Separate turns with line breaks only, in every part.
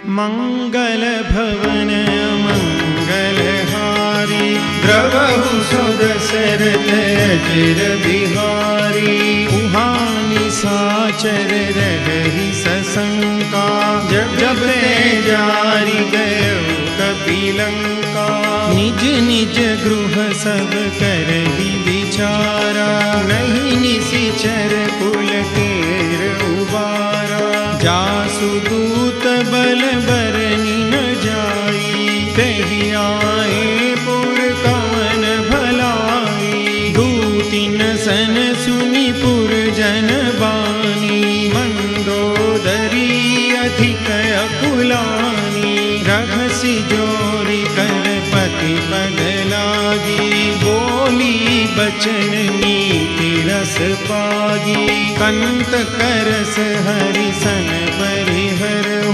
मंगल भवन मंगलहारी द्रवहु सुदशरथ अजिर बिहारी उहानि साचर रही सशंका जब जब जारी गयो कपिलंका निज निज गृह सब करहि विचारा नहीं निशिचर कुल केर उबारा जासु दूत बल बरनि न जाई तहि आए पुर कवन भलाई दूतिन सन सुनि पुर जन बानी मंदोदरी अधिक अकुलानी रहसि जोरी कर पति पद लागी बोली बचन नीति रस पागी कंत करस हरि सन परिहरहु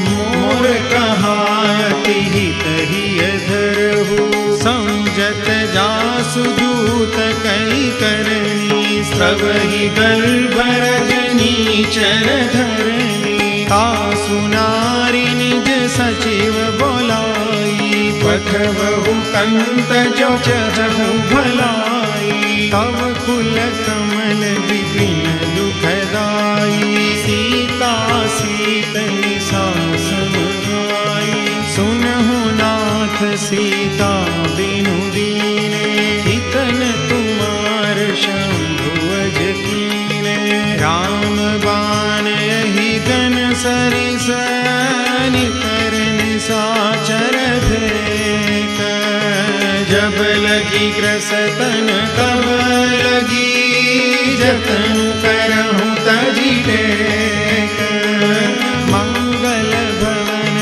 मोर कहायति हित हिय धरहु संजत जासु दूत कई करनी स्रवहि गर्भ रजनी चर धरनी तासु नारी निज सचिव बोलाई पठवहु कंत जो चहु भलाई तव कुल कमल विपिन दुखदाई सीता सीतनि सासमगाई सुनहु नाथ सीता बिनु दीने हितन तुमार शंभु अज कीने राम बाण यही गन सरिस निकरन साचर भेक जब लगी ग्रसतन तब लगी जतनु करहु तजि टेक मंगल भवन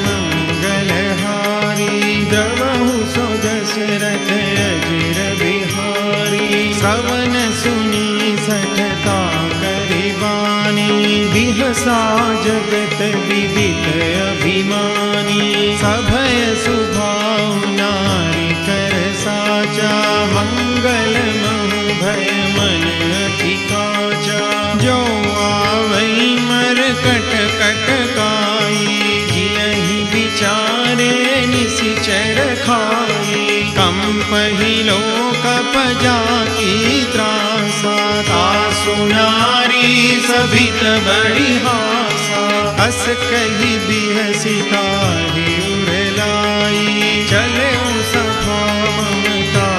मंगलहारी द्रवहु सुदशरथ अजिर बिहारी श्रवण सुनी सठता करिबानी बिहसा जगत विदित अभिमानी सभय सुभाव नारी कर साचा मंगल महु भय मन अति काचा जो आवई मर कट कट काई जियहि विचारे निशिचर खाई कंपहि लोक पजाकी त्रासा तासु नारी सभित बड़ी हासा अस कही बिहसिता ही उरलाई चले सभा ममता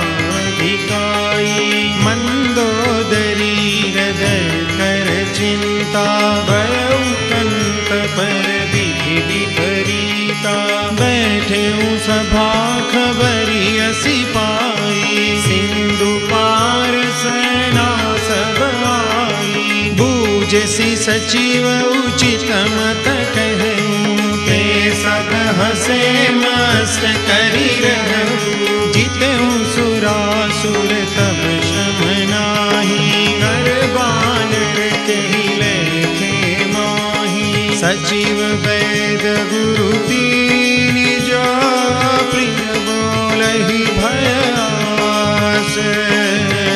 अधिकाई मंदोदरी हृदय कर चिंता भयउ कंत पर विधि विपरीता बैठे सभा खबरी असी पाई सिंधु पार सेना सब आई बूझसी सचिव उचित मत कहूँ ते सब हसे मस्त करी रहूँ जितहु सुरासुर तब श्रम नाही कर बानर कही लेखे माही सचिव वैद गुरु तीन जो प्रिय बोलहि भयास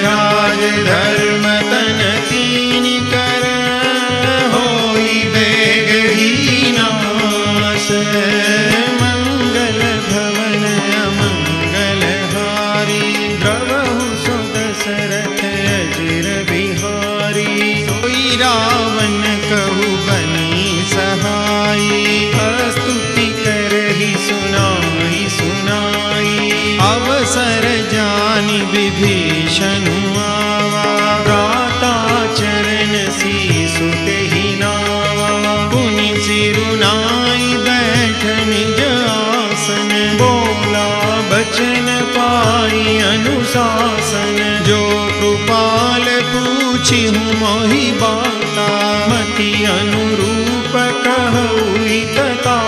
राज धर्म तन तीन कर होई बेग ही नास मंगल भवन मंगलहारी द्रवहु सुदशरथ अजिर बिहारी सोई रावण कहु बनी सहाई स्तुति करहि सुनाई सुनाई अवसर जानि विभीषण आवा प्राता चरण सीसु तेहि नावा पुनि सिरुनाई बैठ निज आसन बोला बचन पाई अनुशासन जो कृपाल पूछि हूँ मोहि बाता मति अनुरूप कहु तथा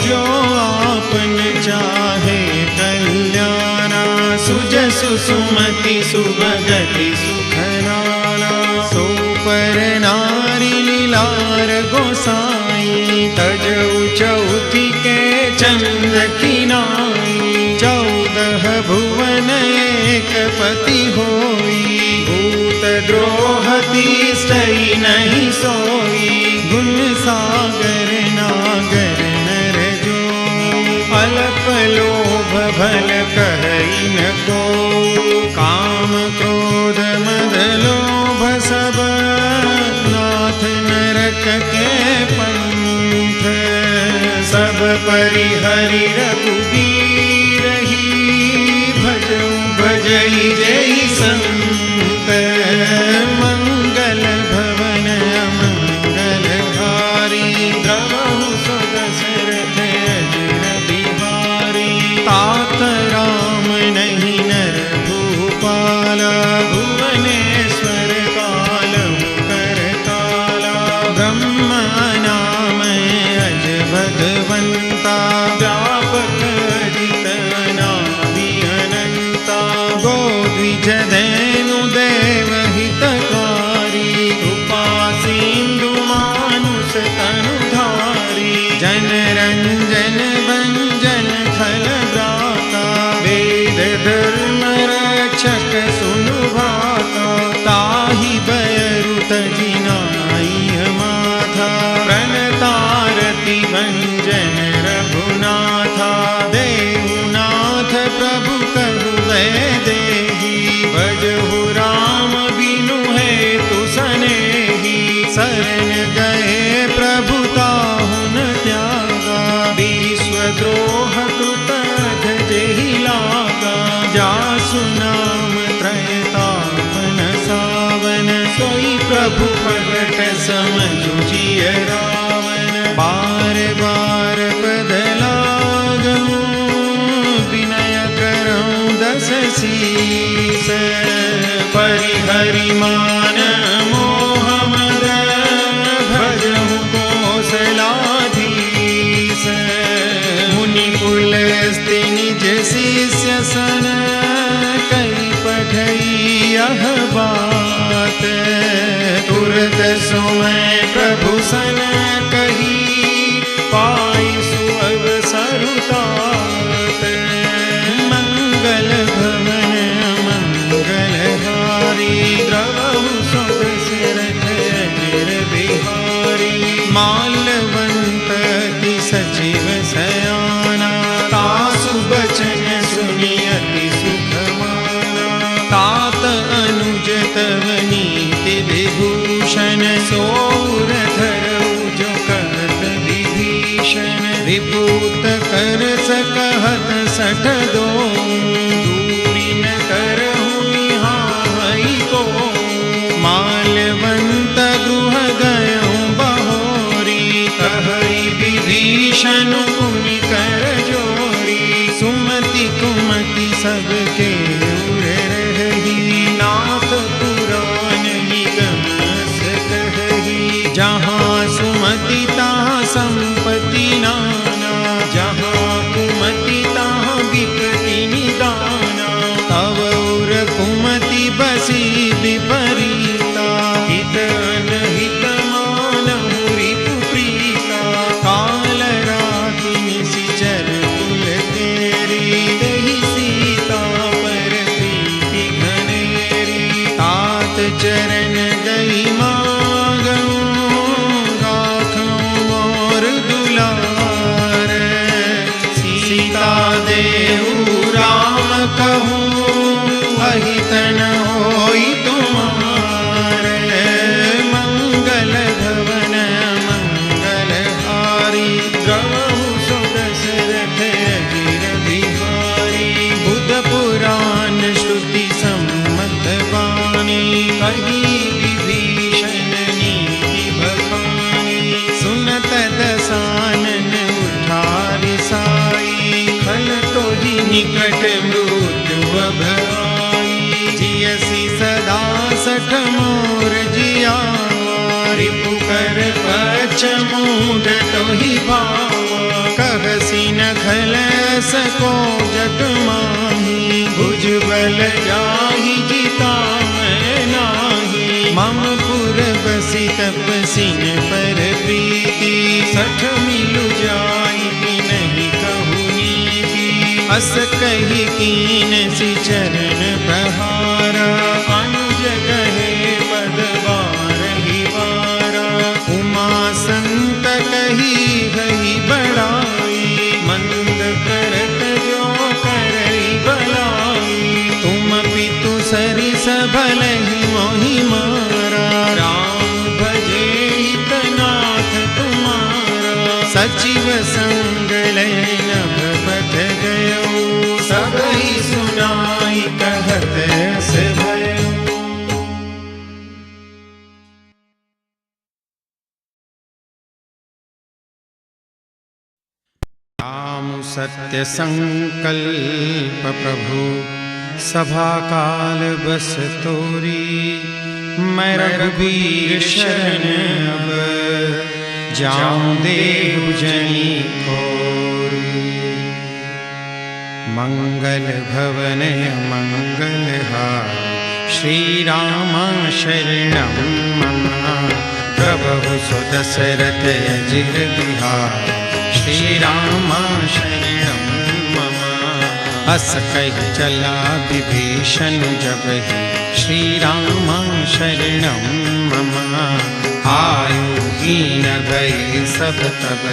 जो आपन चाहे कल्याणा सुजसु सुमति सुभगति सुखनाना सो पर नारी लीलार गोसाई तजौ चौथी के चंद किनाई 14 भुवन एक पति होई भूत द्रोह तीष्टि नहीं सोई गुण सागर नागर भल कहई न को, काम क्रोध मद लोभ सब नाथ नरक के पंथ। सब परिहरि रघुबीर ही, भजऊ भजई जय संत। मंगल भवन अमंगल हारी, द्रवहु सो दशरथ अजिर बिहारी। तात राम नहीं नर भूपाला, भुवनेश्वर कालहु करताला। ब्रह्मा नाम अज भगवंता, व्यापक अजित अनादि अनंता। गो द्विज धनु देव हितकारी, कृपा सिंधु मानुष तनुधारी। जन रंजन भंजन खल भ्राता, वेद धर्म रक्षक सुनु भाता। ताहि बयरु तजिनाई माथा, प्रणतारति भंजन रघुनाथा। देहुनाथ प्रभु कहु वैदेही, भजहु राम बिनु हेतु सनेही। शरण गए प्रभु ताहु न त्यागा, विश्वद्रोह कृत जेहि लागा। जासु नाम त्रयतापन सावन, सोई प्रभु प्रगट समझु जिय रावण। बार बार पद लागहु, विनय करऊँ दस शीस। परिहरि मान मोह मद, भजहु कौशलाधीश। मुनि पुलस्त्य निज शिष्य सन, कई पठई यह बात। तुरत सोमय प्रभु सन कही, पाई सुअवसर तात। मंगल भवन मंगल हारी, द्रवहु सो दशरथ अजिर बिहारी। माल्यवंत अति सचिव सयाना, तासु बचन सुनि अति सुख माना। तात अनुज तव नीति विभूषण, सोरथ धरऊ जो कहत विभीषण। विभूत कर सकहत सठ दो, दूरी न करहु निहाई को। माल्यवंत गृह गयऊँ बहोरी, कहई विभीषण मुनि कर जोरी। सुमति कुमति सबके उर रही, नाथ पुराण निगम अस कहई। जहाँ सुमति तहाँ संपत्ति नाना, जहाँ कुमति तहाँ विपत्ति निदाना। तव उर कुमति बसी विपरीता, हित अनहित मानहु रिपु प्रीता। काल राति निशिचर कुल तेरी, तहि सीता पर प्रीति घनेरी। तात चरण गई मागऊँ, राखऊँ मोर दुलार। सीता देहु राम कहूँ, अहित न होई तुम्हार। मंगल भवन मंगल हारी, द्रवहु सो दशरथ अजिर बिहारी। बुध पुराण श्रुति सम्मत वाणी, कही विभीषण नीति बखानी। सुनत दसानन उठारि साई, खल तोहि निकट मृत्यु भय। जियसि सदा सठ मोर जियावा, रिपु कर पक्ष मूढ़ तोहि भावा। कहसि न खल सको जग माही, भुजबल जाहि जिता मैं नाही। मम पुर बसि तपसिन पर प्रीति, सठ मिलु जाई नहीं कहु नीति। अस कही कीन सि चरण प्रहारा, अनुज कहे पद बारहि बारा। उमा संत कही गई बड़ाई, मंद करत जो कर सत्य संकल्प प्रभु सभा काल बस तोरी, मैं रघुबीर शरण अब जाऊं देव जनी खोरी। मंगल भवन मंगलहार श्री राम शरणं मम, प्रभु सुदशरथ अजिर बिहार श्री राम शरणं मम। अस कहि चला विभीषण जब ही श्री राम शरणं मम, आयु हीन भय सब तब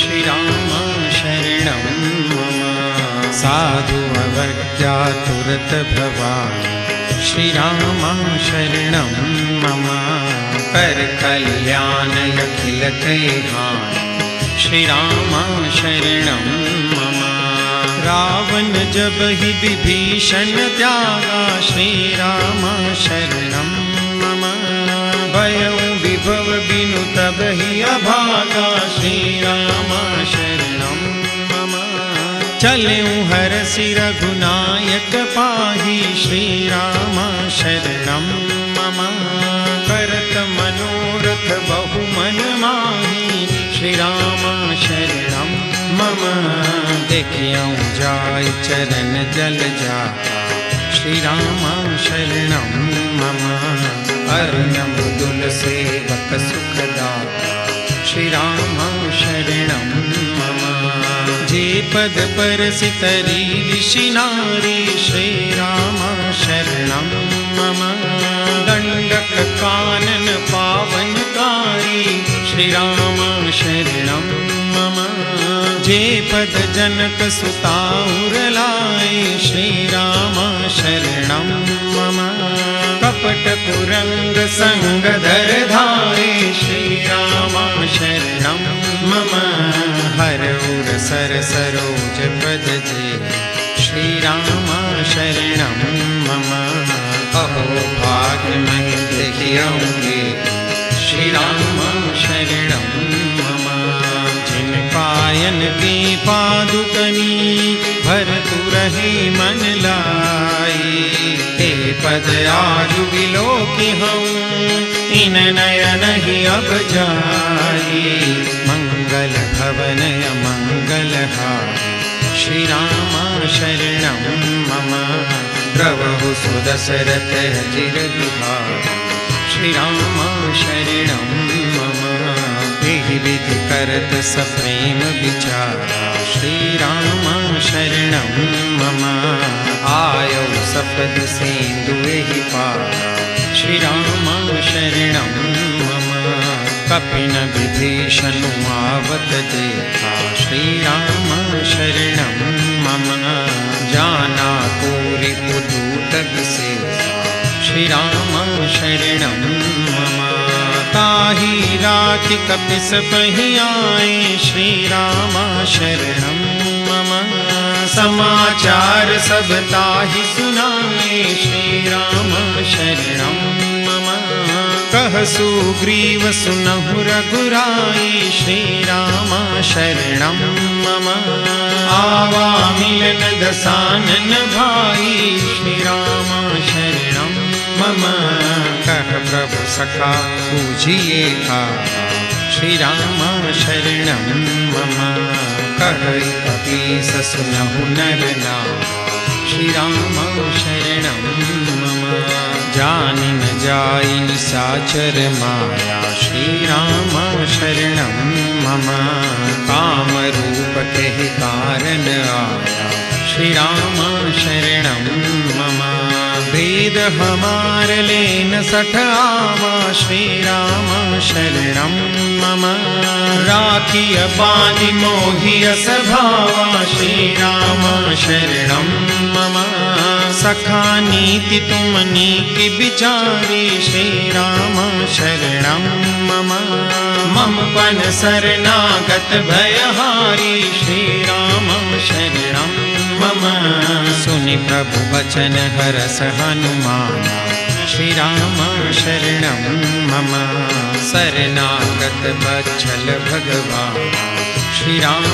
श्री राम शरणं मम। साधु अवज्ञा तुरत भवान श्री राम शरणं मम, कर कल्याण अखिल कल्याण श्री राम शरणं मम। रावण जब ही विभीषण त्यागा श्री राम शरणं मम, भयउ विभव बिनु तब ही अभागा श्री राम शरणं मम। चलऊं हरषि रघुनायक पाहि श्री राम शरणं मम, करत मनोरथ बहु मन माहि श्री राम शरणं मम। देखियौ जाय चरण जल जाता श्री राम शरणं मम, अरुण मृदुल सेवक सुखदाता श्री राम शरणं मम। जे पद परसितरी ऋषि नारी श्री राम शरणं मम, दंडक कानन पावनकारी श्री राम शरणं मम। जे पद जनक सुता उरलाए श्री राम शरणं मम, कपट कुरंग संग धर धारे श्री राम शरणं मम। हर उर सर सरोज पद जे श्री राम शरणं मम। अहो भाग्य मैं देखियौगे श्री राम शरणं मम। जिन पायन की पादुकनी भरतु रहे मन लाई, हे पद आजु बिलोकी हूँ इन नयन ही अब जाई। मंगल भवन मंगलहार श्री राम शरणं मम, प्रभु सुदशरथ अजिर बिहार श्री राम शरणं मम। एहि विधि करत सप्रेम विचारा श्री राम शरणं मम, आयौ सपद सेंदु एहि पारा श्री राम शरणं मम। कपिन विभीषण आवत देखा श्री राम शरणं मम, जाना कोरि पुदूत विशेषा श्री राम शरणं मम। ताहि राखि कपिस पहियाए श्री राम शरणं मम, समाचार सब ताहि सुनाए श्री राम शरणं मम। कह सुग्रीव सुनहु रघुराई श्री राम शरणं मम, आवा मिलन दसानन भाई श्री राम शरणं मम। कह प्रभु सखा पूजिए का श्री राम शरणं मम, कह कपीस सुनहु नर नाम श्री राम शरणं मम। जानि न जाई निशाचर माया श्री राम शरणं मम, काम रूप कहि कारण आया श्री राम शरणं मम। वेद हमार लेन सठ आवा श्री राम शरणं मम, राखिय बानि मोहिय सभावा श्री राम शरणं मम। सखा नीति तुम नीति विचारी श्री राम शरणं मम, मम पन शरणागत भयहारी श्री राम शरणं मम। सुनि प्रभु वचन हरस हनुमाना श्री राम शरणं मम, शरणागत वत्सल भगवान श्री राम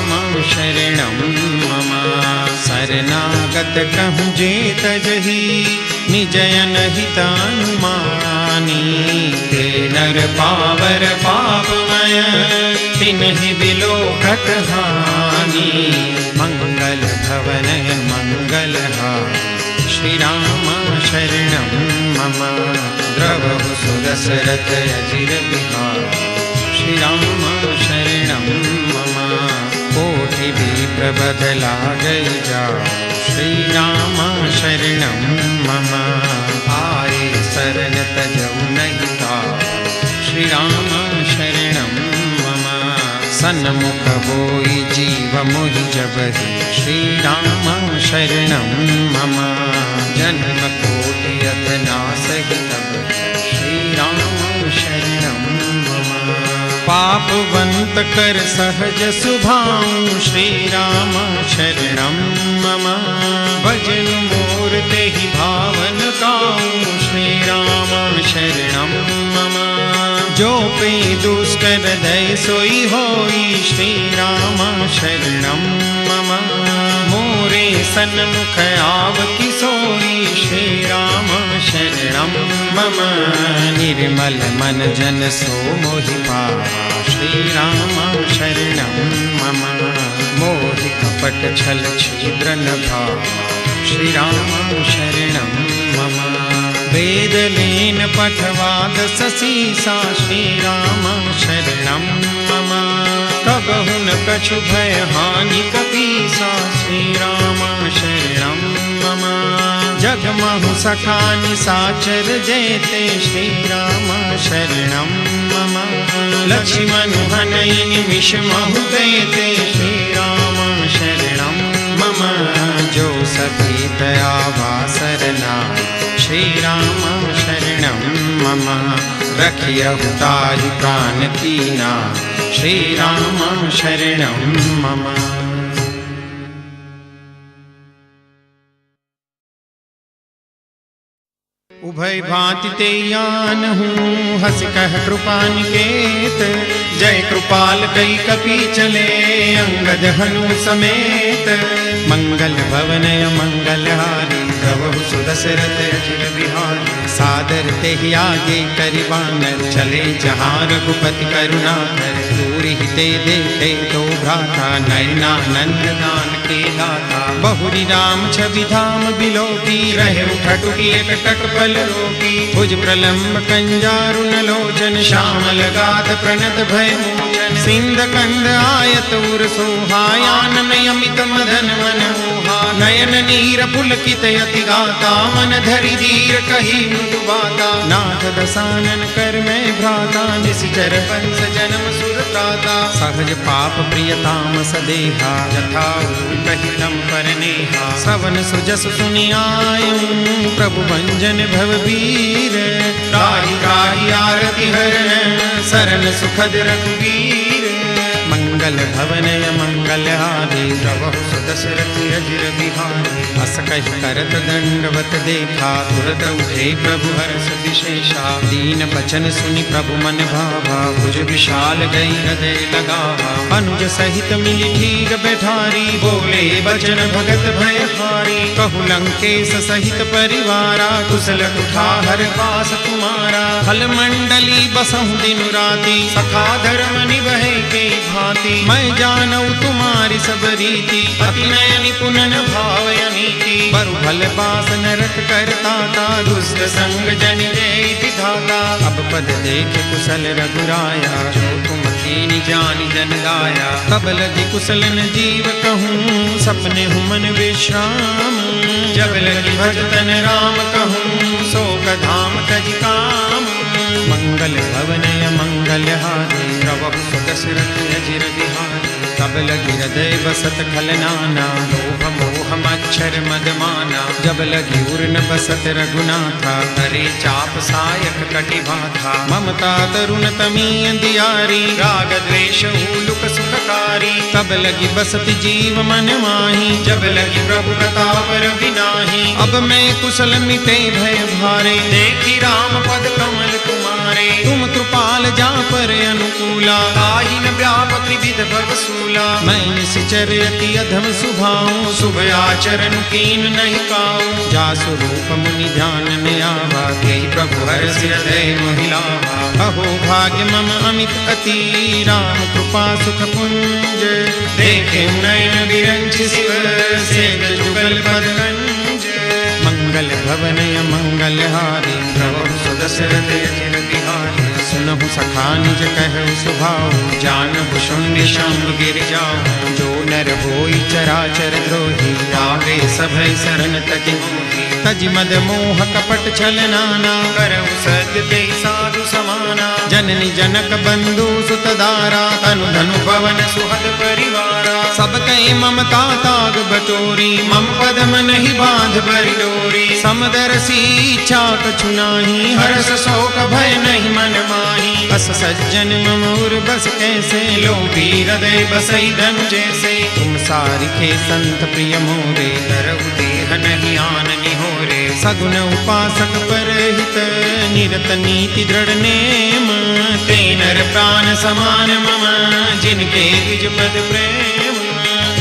शरणं मम। शरणागत कहूँ जे तजहि निजयन हितानुमानी। ते नर पावर पापमय तिन्हि बिलोकत हानि। मंगल भवनय मंगलहारी श्री राम शरणं मम। द्रवहु सुदशरथ अजिर बिहारी श्री राम शरणं मम। कोटि विप्रबध लागै जाओ श्री राम शरणं मम। आए शरण तजौ नहीं ताओ श्री राम शरणं मम। सन्मुख होई जीव मोहि जबहि श्री राम शरणं मम। जन्म कोटि अथ नासहि तब श्री राम शरणं मम। पापवंत कर सहज सुभाऊ श्री राम शरणं मम। भजन मोर तेहि भावन काऊ श्री राम शरणं मम। जो पे दुष्ट हृदय सोई होई श्री राम शरणं मम। मोरे सन्मुख आवति सोई श्री राम शरणं मम। निर्मल मन जन सो मोहि पावा श्री राम शरणं मम। मोहि कपट छल छिद्र न भावा श्री राम शरणं मम। वेद लेन पठवाद ससीसा श्री राम शरणं मम। कबहु न कछु भय हानि कपीसा श्री राम शरणं मम। जगमहु सखा निसाचर जयते श्री राम शरणं मम। लक्ष्मण हनहि निमिष महु देते श्री राम शरणं मम। जो सभी दयावा सरना श्री राम शरणं मम। रखियहु ताहि प्राण कीना श्री राम शरणं मम। उभय भांति ते यान हूँ हस कह कृपा निकेत। जय कृपाल कई कपि चले अंगद हनु समेत। मंगल भवनय मंगलहारी प्रभु सुदशरथ अजिर बिहारी। सादर तेहि आगे करिबानर चले जहाँ रघुपति करुणाकर। दूर ही ते देखे तो भ्राता नयनानंद दान के दाता। बहुरी राम छवि धाम बिलोकी रहे उठटुकी एकटक पल रोकी। भुज प्रलम्ब कंजारु नलोचन श्यामल गाध प्रणत भय मोचन। सिंध कंद आयत उर सोहायान अमित मदन मन मोहा। नयन नीर पुलकित यति गाता मन धरि धीर कही मृदु बाता। नाथ दसानन कर में भ्राता निश्चर वंश जन्म सुर त्राता। सहज पाप प्रियताम सदेहा जथा कहितम पर नेहा। सवन सुजस सुनि आयु प्रभु भंजन भवबीर। राहि राहि आरति हरण शरण सुखद रघुवीर। मंगल भवनय मंगलहारी प्रभु सुदशरथ अजिर बिहारी। अस कहि करत दंडवत देखा तुरत उठे प्रभु हर्ष विशेषा। दीन बचन सुनि प्रभु मन भावा भुज विशाल गई हृदय लगावा। अनुज सहित मिली ठीक बैठारी बोले बचन भगत भयहारी। कहु लंकेश सहित परिवारा कुशल कुठार पास तुम्हारा। फल मंडली बसहु दिन राति सखा धर्म निभै के भांति। मैं जानऊ तुम्हारी सब रीति अति नय निपुण भावय नीति। बरु भल बास नरक करता दुष्ट संग जन जय विधाता। अब पद देख कुशल रघुराया जो तुम कीनी जानि जन गाया। तब लगी कुशलन जीव कहूँ सपने हूँ मन विश्राम। जब लगी भजतन राम कहूँ शोक धाम तज काम। मंगल भवनय मंगलहारी प्रभु सुदशरथ अजिर बिहारी। तब लगी हृदय बसत खलनाना लोभ मोह मच्छर मदमाना। जब लगी उर्न बसत रघुनाथा करे चाप सायक कटि बाधा। ममता तरुण तमी अंधियारी राग द्वेष लुक सुखकारी। तब लगी बसत जीव मन माही जब लगी प्रभु प्रताप रविनाही। अब मैं कुशल मिटे भय भारे देखी राम पद कमल तुम्हारे। तुम कृपाल जा पर अनुकूल मूला, ताहि न व्यापक विविध भव सूला। मैं निश्चर अति अधम सुभाऊं, शुभ आचरण कीन नहीं काऊं। जासु रूप मुनि ध्यान न आवा, तेहि प्रभु हर्ष हृदय महिलावा। अहो भाग्य मम अमित अति, राम कृपा सुख पुंज। देखे नयन विरंच शिव, सेज जुगल पद कंज। मंगल भवन मंगल हारी, प्रभु सुदशरथ अजिर बिहारी। सुनहु सखा निज कहु सुभाऊ, जानहु शून्य शंभ गिर जाऊं। जो नर होई चराचर द्रोही, आगे सभय शरण तजि मोहि। तजि मद मोह कपट छल नाना, करहु सत्य तेहि साधु समाना। जननी जनक बंधु सुत दारा, तनु धनु पवन सुहद परिवारा। सब कई ममता ताग बटोरी, मम पद मन ही बांध बरि डोरी। समदर्शी इच्छा कछु नाही, हर्ष शोक भय नहीं मन माही। बस सज्जन मम उर बस कैसे, लोभी हृदय बसई धनु जैसे। तुम सारिखे संत प्रिय मोरे, धरहु देह नहीं आन निहोरे। सगुन उपासक परहित, निरत नीति दृढ़ नेम। ते नर प्राण समान मम, जिनके द्विज पद प्रेम।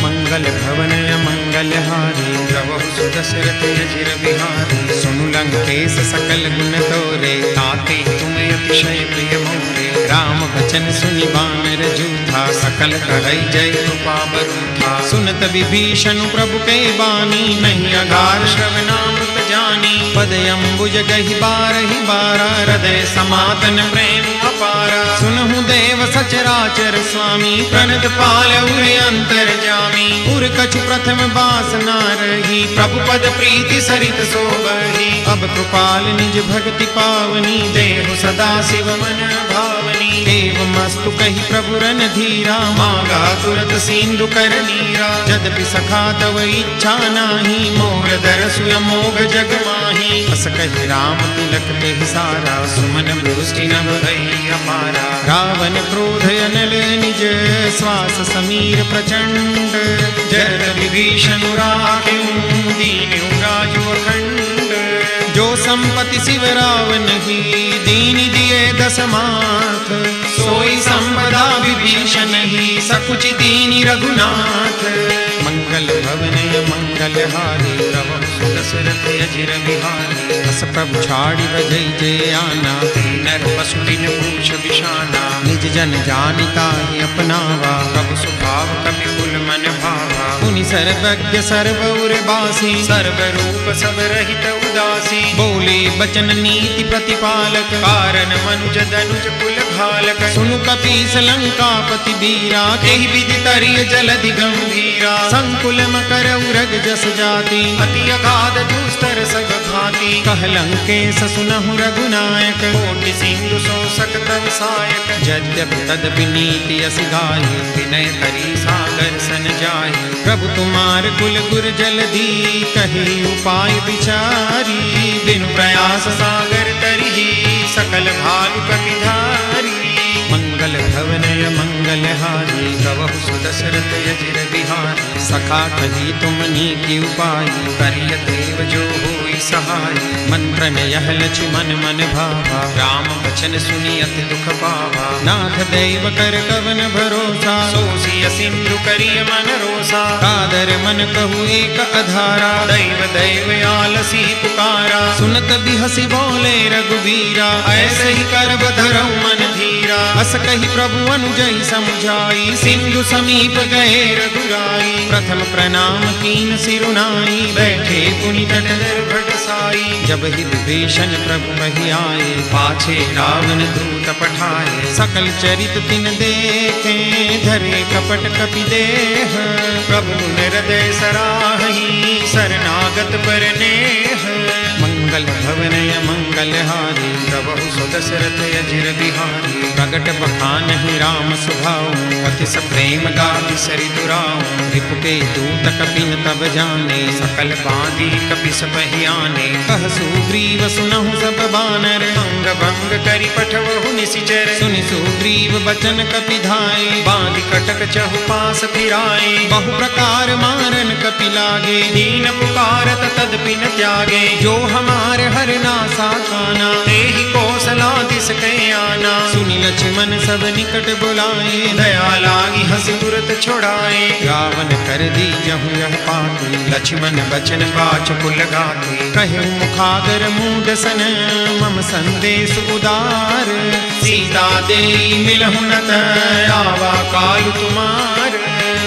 मंगल भवन मंगल हारी, प्रभु सुदशरथ अजिर बिहारी। सुनु लंकेश सकल गुण तोरे, ताते तुम अतिशय प्रिय मोरे। राम बचन सुनि बानर जूठा, सकल कहै जय कृपा बरूठा। सुनत विभीषण प्रभु के बानी, नहीं अगार श्रवणामृत जानी। पद अम्बुज गहि बारहि बारा, हृदय समातन प्रेम अपारा। सुनहु देव सचराचर स्वामी, प्रणत पाल उरे अंतर जामी। उर कछु प्रथम बासना रही, प्रभु पद प्रीति सरित सोबही। अब कृपाल निज भक्ति पावनी, देहु सदा शिव मन भावनी। एवं मस्तु कही प्रभु रन धीरा, मांगा तुरत सिंधु कर नीरा। यद्यपि सखा तव इच्छा नाही, मोर दरसु अमोघ जग माही। अस कहि राम तिलक तेहि सारा, सुमन दृष्टि नभ भई अपारा। रावण क्रोध अनल निज, श्वास समीर प्रचंड। जरद विभीषण राखें, दीन्यु राजु अखंड। जो संपत्ति शिव रावण ही, दीन दिए दस माथ। सोई संपदा विभीषण ही, सकुच दीनि रघुनाथ। मंगल भवन मंगल हारी, प्रभु सुदशरथ अजिर बिहारी। अस प्रभु छाड़ी बजई जय आना, नर पशु बिन पूछ बिशाना। निज जन जानिता ही अपनावा, प्रभु स्वभाव कपि कुल मन भावा। मुनि सर्वज्ञ सर्व उर बासी, सर्व रूप सब रहित उदासी। बोले बचन नीति प्रतिपालक, कारण मनुज धनुज कुल घालक। सुनु कपीस लंकापति बीरा, तेहि विधि तरिय जलधि गंभीरा। संकुल मकर उरग जस जाति, अति अगाध दुस्तर सब भांति। कह लंकेश सुनहु रघुनायक, कोटि सिंधु शोषक तव सायक। यद्यपि तदपि नीति अस गाई, विनय करी सागर सन जाई। प्रभु तुम्हार कुल गुर जलधि, कही उपाय विचारी। बिनु प्रयास सागर तरिहि, सकल भालु कपिधारी। मंगल भवन मंगल हारी, प्रभु सुदशरथ अजिर बिहारी। सखा कही तुम नीति उपाय, करिय देव जो होई सहाय। मंत्र में यह लक्ष्मण मन भावा, राम वचन सुनि अति दुख पावा। नाथ दैव कर कवन भरोसा, सोसिय सिंधु करिय मन रोसा। कादर मन कहु एक अधारा, दैव दैव आलसी पुकारा। सुनत बिहसी बोले रघुबीरा, ऐसे ही करब धरऊ मन धीरा। अस कही प्रभु अनुजई समुझाई, सिंधु समीप गए रघुराई। प्रथम प्रणाम कीन सिरुनाई, बैठे पुनि तट भट साई। जब ही विभीषण प्रभु वही आए, पाछे रावण दूत पठाए। सकल चरित तिन देखे, धरे कपट कपि देह। प्रभु हृदय सराही, शरणागत पर नेह। मंगल भवन मंगल हारी, प्रभु सुदशरथ अजिर बिहारी। प्रगट बखान ही राम सुभाऊ, अति प्रेम गाति सरि दुराऊ। रिपु के दूत कपिन तब जाने, सकल बांधी कपि सपहि आने। कह सुग्रीव सुनहु सब बानर, अंग भंग करि पठवहु निशिचर। सुनि सुग्रीव बचन कपि धाये, बांधि कटक चहु पास फिराए। बहु प्रकार मारन कपि लागे, दीन पुकारत तदपि न त्यागे। जो हमारे हर नासा खाना, तेहि कौशला दिस के आना। सुनि लक्ष्मण सब निकट बुलाए, दया लागी हंसी तुरत छोड़ाए। रावण कर दी जहु यह पाते, लक्ष्मण बचन बाचुकुल गाते। कहे मुखागर मूड सन मम संदेश उदार, सीता दे मिलहु न आवा काल तुम्हार।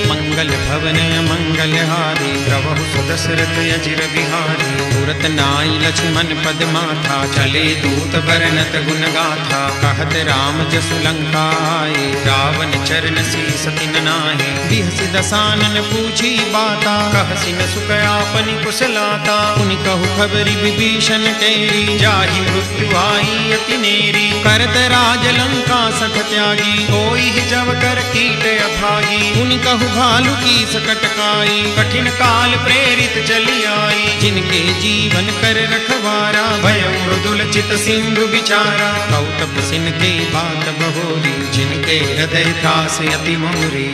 मंगल भवन मंगल हारी, द्रवहु सुदशरथ अजिर बिहारी। तुरत नाई लक्ष्मण पद माथा, चले दूत बरनत गुण गाथा। कहत राम जसु लंका आए, रावण चरण शीस तिन नाहि। बिहसि दसानन पूछी बाता, कहसि न सुख आपनि कुशलाता। पुनि कहु खबरि विभीषण केरी, जाहि मृत्यु आई अति नेरी। करत राज लंका सख त्यागी, कोई जब कर कीट अभागी। पुनि कहु भालु की सकटकाई, कठिन काल प्रेरित चली आई। जिनके जीवन कर रखवारा, भय मृदुल चित सिंधु विचारा। कौतप सिन के बात बहोरी, जिनके हृदय था से अति मोरी।